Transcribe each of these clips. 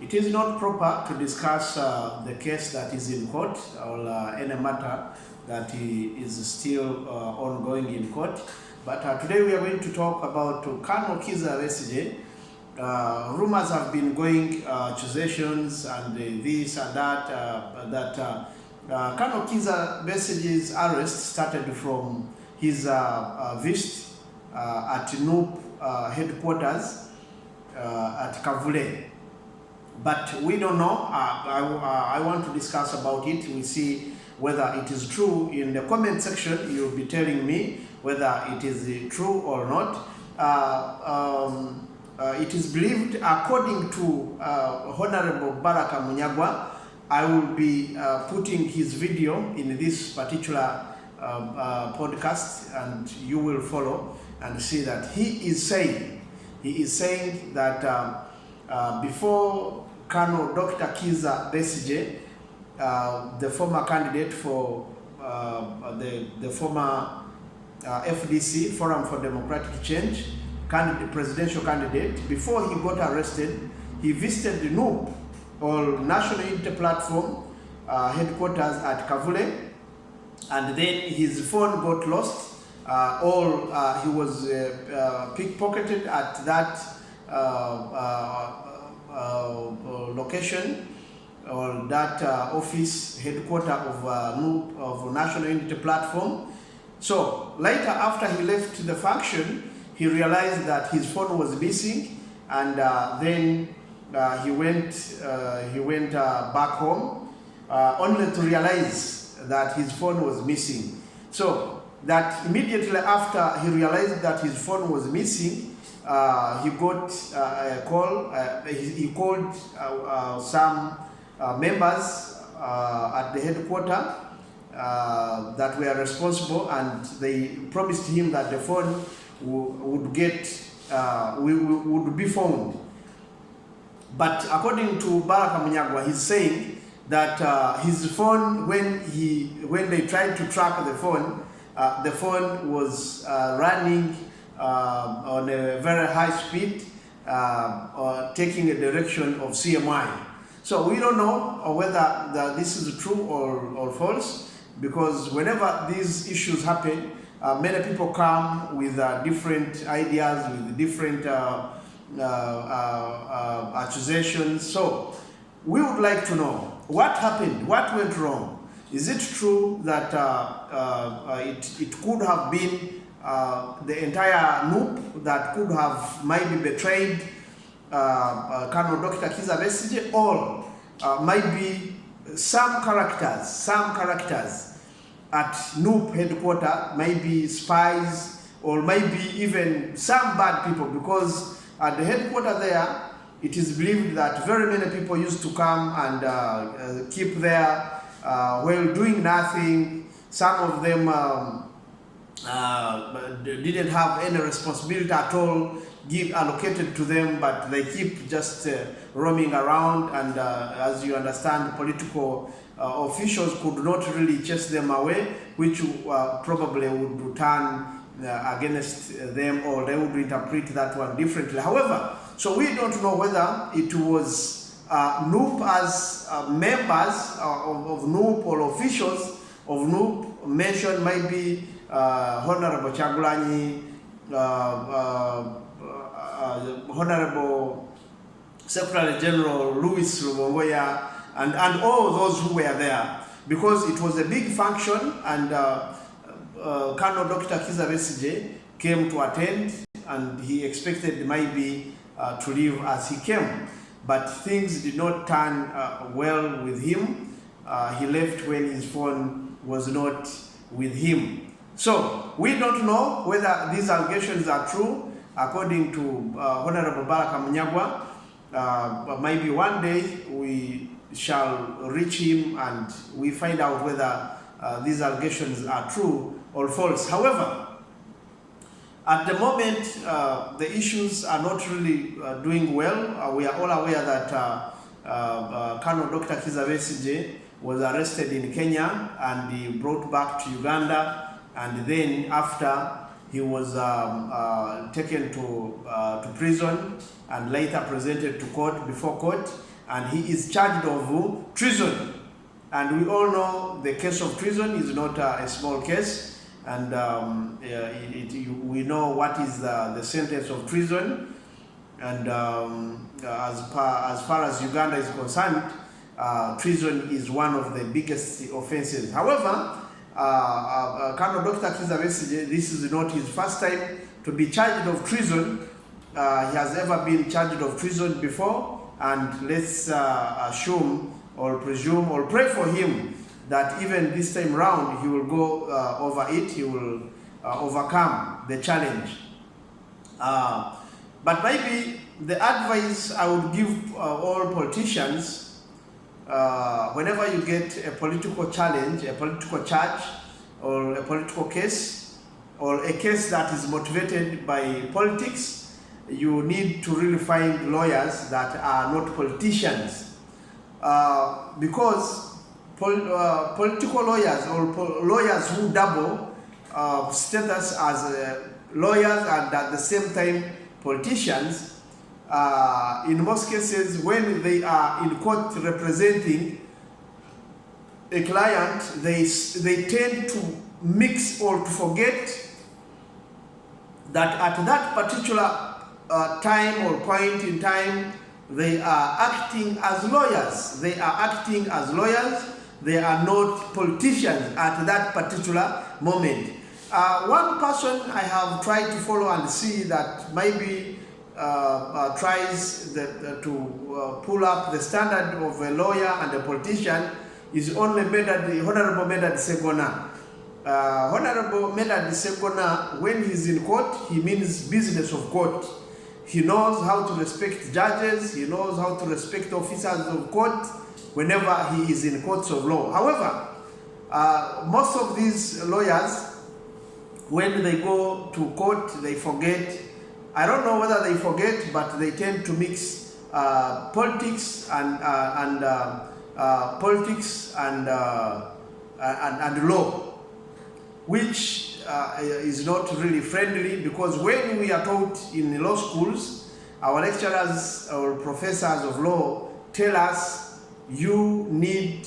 It is not proper to discuss the case that is in court or any matter that is still ongoing in court. But today we are going to talk about Colonel Kizza Besigye. Rumors have been going, accusations and this and that, Colonel Kizza Besigye's arrest started from his visit at NUP headquarters at Kavule. But we don't know. I want to discuss about it. We see whether it is true. In the comment section, you'll be telling me whether it is true or not. It is believed, according to Honorable Baraka Munyagwa, I will be putting his video in this particular podcast, and you will follow and see that he is saying that before Colonel Dr. Kizza Besigye, the former candidate for the former FDC, Forum for Democratic Change, presidential candidate, before he got arrested, he visited the NUP, or National Unity Platform headquarters at Kavule, and then his phone got lost. He was pickpocketed at that location, or that office headquarters of NUP, of National Unity Platform. So later, after he left the function, he realized that his phone was missing, and then he went back home, only to realize that his phone was missing. So that immediately after he realized that his phone was missing, he got a call. He called some members at the headquarters that were responsible, and they promised him that the phone would be found. But according to Baraka Munyagwa, he's saying that his phone, when they tried to track the phone was running on a very high speed, taking a direction of CMI. So we don't know whether this is true or false, because whenever these issues happen, many people come with different ideas, with different accusations. So we would like to know what happened, what went wrong. Is it true that it could have been the entire NUP that could have maybe betrayed Colonel Dr. Kizza Besigye, or might be some characters at NUP headquarters, maybe spies, or maybe even some bad people, because at the headquarters there, it is believed that very many people used to come and keep there while doing nothing. Some of them didn't have any responsibility at all allocated to them, but they keep just roaming around, and as you understand, political officials could not really chase them away, which probably would turn against them, or they would interpret that one differently. However, so we don't know whether it was NUP as members of NUP, or officials of NUP mentioned, maybe Honorable Chagulanyi, Honorable Secretary General Louis Lubongoya, and all those who were there, because it was a big function, and Colonel Dr. Kizza Besigye came to attend, and he expected maybe to leave as he came. But things did not turn well with him. He left when his phone was not with him. So we don't know whether these allegations are true, according to Honorable Baraka Munyagwa. Maybe one day we shall reach him and we find out whether these allegations are true or false. However, at the moment, the issues are not really doing well. We are all aware that Colonel Dr. Kizza Besigye was arrested in Kenya and he brought back to Uganda, and then after he was taken to prison and later presented to court, before court, and he is charged of treason. And we all know the case of treason is not a small case, and we know what is the sentence of treason. And as far as Uganda is concerned, treason is one of the biggest offenses. However, Colonel Dr. Kizza Besigye, this is not his first time to be charged of treason. He has ever been charged of treason before, and let's assume or presume or pray for him that even this time round he will go over it, he will overcome the challenge. But maybe the advice I would give all politicians, whenever you get a political challenge, a political charge, or a political case, or a case that is motivated by politics, you need to really find lawyers that are not politicians. Because political lawyers or lawyers who double status as lawyers and at the same time politicians, in most cases when they are in court representing a client, they tend to mix or to forget that at that particular time or point in time, they are acting as lawyers. They are acting as lawyers. They are not politicians at that particular moment. One person I have tried to follow and see that maybe tries to pull up the standard of a lawyer and a politician is only Honorable Medad Segona. Honorable Medad Segona, when he's in court, he means business of court. He knows how to respect judges, he knows how to respect officers of court whenever he is in courts of law. However, most of these lawyers, when they go to court, they forget. I don't know whether they forget, but they tend to mix politics and law, which is not really friendly, because when we are taught in law schools, our lecturers or professors of law tell us you need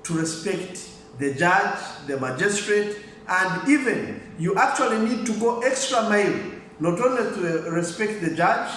to respect the judge, the magistrate, and even you actually need to go extra mile, not only to respect the judge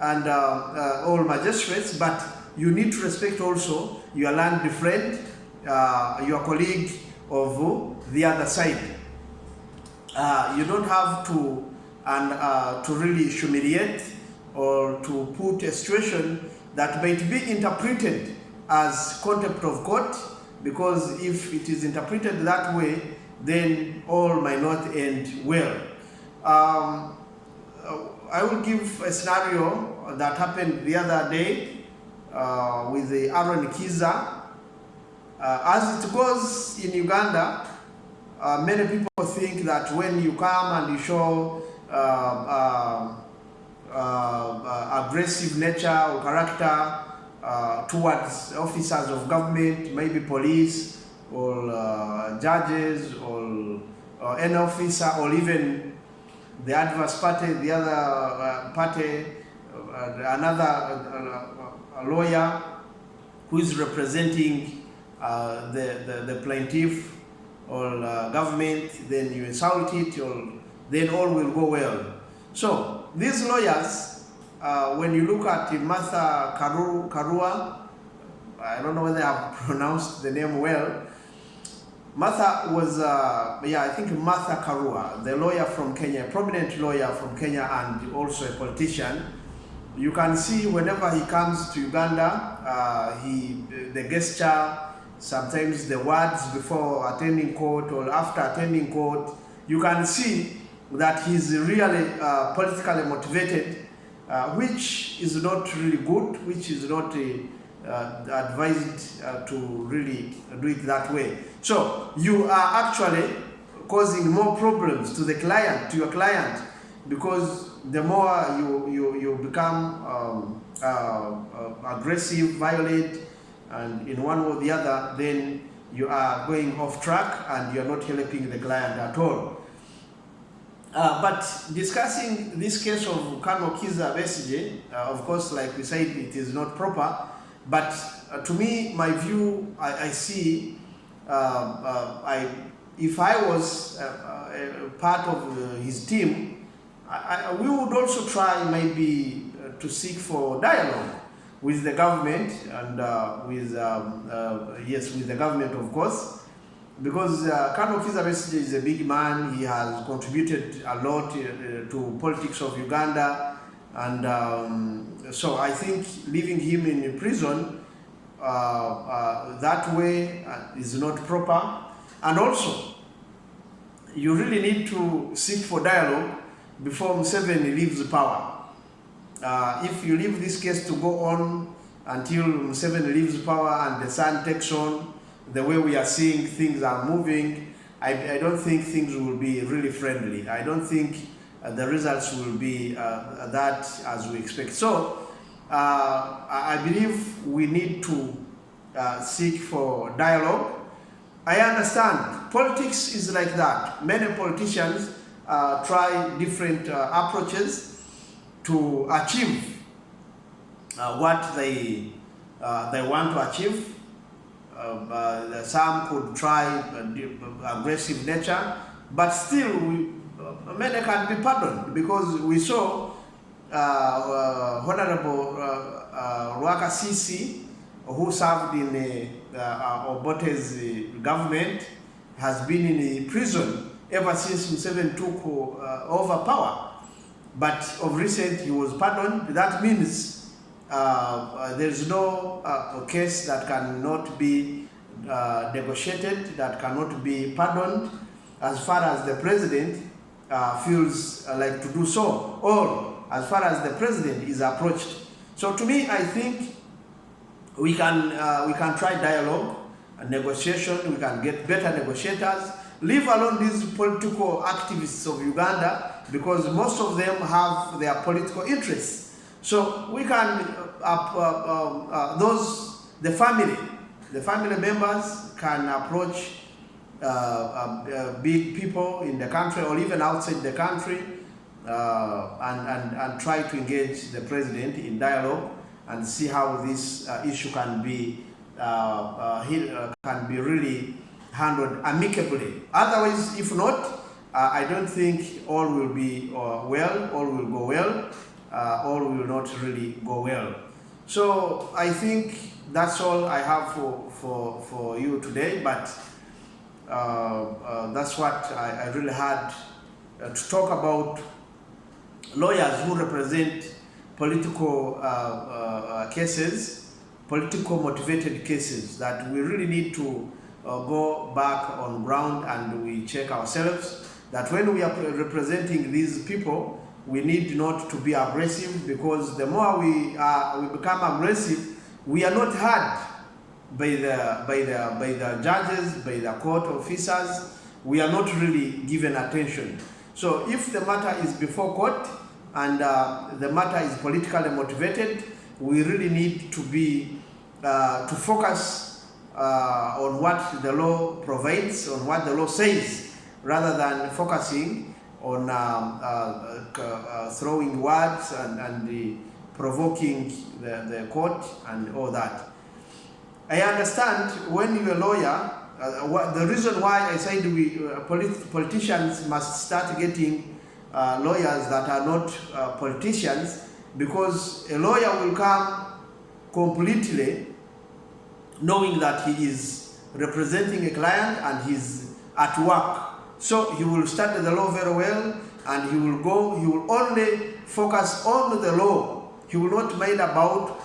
and all magistrates, but you need to respect also your learned friend, your colleague of the other side. You don't have to really humiliate or to put a situation that might be interpreted as contempt of court, because if it is interpreted that way, then all might not end well. I will give a scenario that happened the other day with the Aaron Kizza. As it goes in Uganda, many people think that when you come and you show aggressive nature or character towards officers of government, maybe police or judges or any officer, or even the adverse party, the other party, another lawyer who is representing the plaintiff or government, then you insult it, or then all will go well. So these lawyers, when you look at Martha Karua, I don't know whether I've pronounced the name well. Martha was, I think Martha Karua, the lawyer from Kenya, a prominent lawyer from Kenya and also a politician. You can see whenever he comes to Uganda, the gesture, sometimes the words before attending court or after attending court, you can see that he's really politically motivated, which is not really good, which is not advised to really do it that way. So you are actually causing more problems to the client, to your client, because the more you become aggressive, violent, and in one or the other, then you are going off track and you're not helping the client at all. But discussing this case of Colonel Kizza Besigye, of course, like we said, it is not proper. But to me, my view, I see, if I was part of his team, we would also try maybe to seek for dialogue with the government and with the government, of course, because Colonel Kizza Besigye is a big man. He has contributed a lot to politics of Uganda, and so I think leaving him in prison that way is not proper. And also, you really need to seek for dialogue before Museveni leaves power. If you leave this case to go on until Museveni leaves power and the sun takes on, the way we are seeing things are moving, I don't think things will be really friendly. I don't think the results will be that as we expect. So I believe we need to seek for dialogue. I understand politics is like that. Many politicians try different approaches to achieve what they want to achieve. Some could try aggressive nature, but still many can be pardoned, because we saw Honorable Ruaka Sisi, who served in Obote's government, has been in prison ever since Museveni took over power. But of recent, he was pardoned. That means there's no case that cannot be negotiated, that cannot be pardoned, as far as the president feels like to do so, or as far as the president is approached. So to me, I think we can try dialogue and negotiation. We can get better negotiators. Leave alone these political activists of Uganda, because most of them have their political interests. So we can, the family members can approach big people in the country or even outside the country and try to engage the president in dialogue and see how this issue can be really handled amicably. Otherwise, if not, I don't think all will be well, all will go well, all will not really go well. So I think that's all I have for you today, but that's what I really had to talk about lawyers who represent political cases, political motivated cases, that we really need to go back on ground and we check ourselves that when we are representing these people, we need not to be aggressive, because the more we become aggressive, we are not heard by the judges, by the court officers. We are not really given attention. So if the matter is before court and the matter is politically motivated, we really need to be to focus on what the law provides, on what the law says, rather than focusing on throwing words and provoking the court and all that. I understand when you're a lawyer, the reason why I said politicians must start getting lawyers that are not politicians, because a lawyer will come completely knowing that he is representing a client and he's at work. So he will study the law very well, and he will only focus on the law. He will not mind about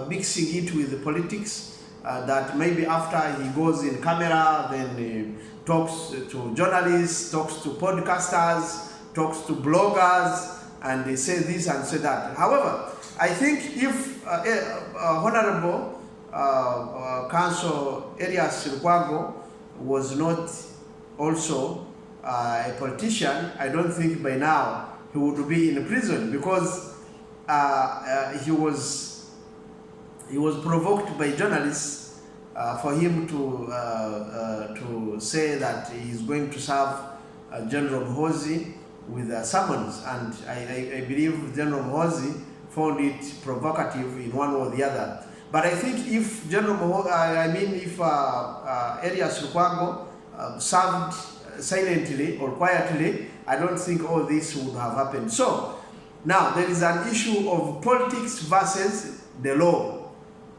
mixing it with the politics, that maybe after he goes in camera, then he talks to journalists, talks to podcasters, talks to bloggers, and they say this and say that. However, I think if Honorable Counsel Elias Lukwago was not also a politician, I don't think by now he would be in prison, because he was provoked by journalists for him to say that he's going to serve General Muhoozi with a summons, and I believe General Muhoozi found it provocative in one or the other. But I think if if Elias Lukwago served silently or quietly, I don't think all this would have happened. So now there is an issue of politics versus the law.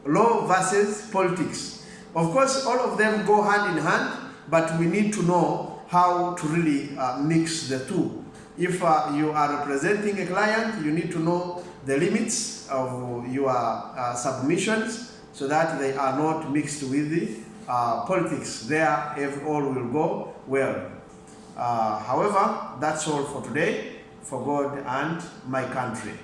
Law versus politics. Of course, all of them go hand in hand, but we need to know how to really mix the two. If you are representing a client, you need to know the limits of your submissions so that they are not mixed with the politics. There, all will go well. However, that's all for today. For God and my country.